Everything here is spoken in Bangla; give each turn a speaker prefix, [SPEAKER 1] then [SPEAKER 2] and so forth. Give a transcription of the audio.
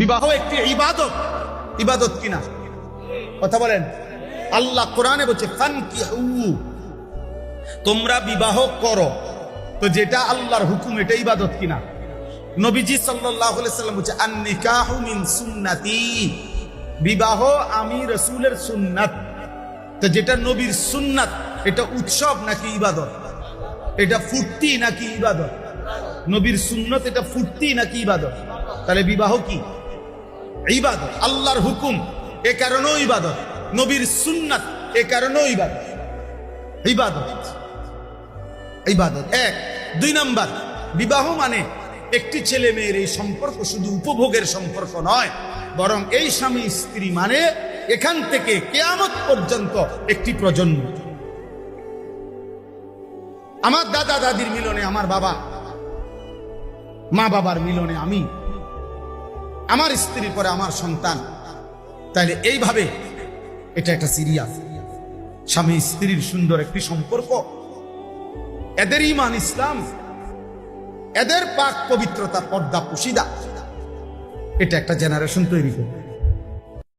[SPEAKER 1] বিবাহ একটি ইবাদত, ইবাদত কিনা? কথা বলেন। আল্লাহ কোরআনে বলছে ফানকিহু, তোমরা বিবাহ করো। তো যেটা আল্লাহর হুকুম এটা ইবাদত কিনা? নবীজি সাল্লাল্লাহু আলাইহি সাল্লাম বলছে আন-নিকাহু মিন সুন্নতি, বিবাহ আমি রাসূলের সুন্নাত। তো যেটা নবীর সুন্নাত এটা উৎসব নাকি ইবাদত? এটা ফুর্তি নাকি ইবাদত? নবীর সুন্নাত এটা ফুর্তি নাকি ইবাদত? তাহলে বিবাহ কি? ইবাদত। আল্লাহর হুকুম এ কারণেও ইবাদত, নবীর সুন্নাত এ কারণেও ইবাদত। ইবাদত ইবাদত এক। দুই নাম্বার, বিবাহ মানে একটি ছেলে মেয়ের এই সম্পর্ক শুধু উপভোগের সম্পর্ক নয়, বরং এই স্বামী স্ত্রী মানে এখান থেকে কিয়ামত পর্যন্ত একটি প্রজন্ম। আমার দাদা দাদির মিলনে আমার বাবা, মা বাবার মিলনে আমি, আমার স্ত্রীর পরে আমার সন্তান। তাইলে এইভাবে এটা একটা সিরিয়াস স্বামী স্ত্রীর সুন্দর একটি সম্পর্ক। এদের ঈমান ইসলাম, এদের পাক পবিত্রতা, পর্দা পুশিদা, এটা একটা জেনারেশন তৈরি করবে।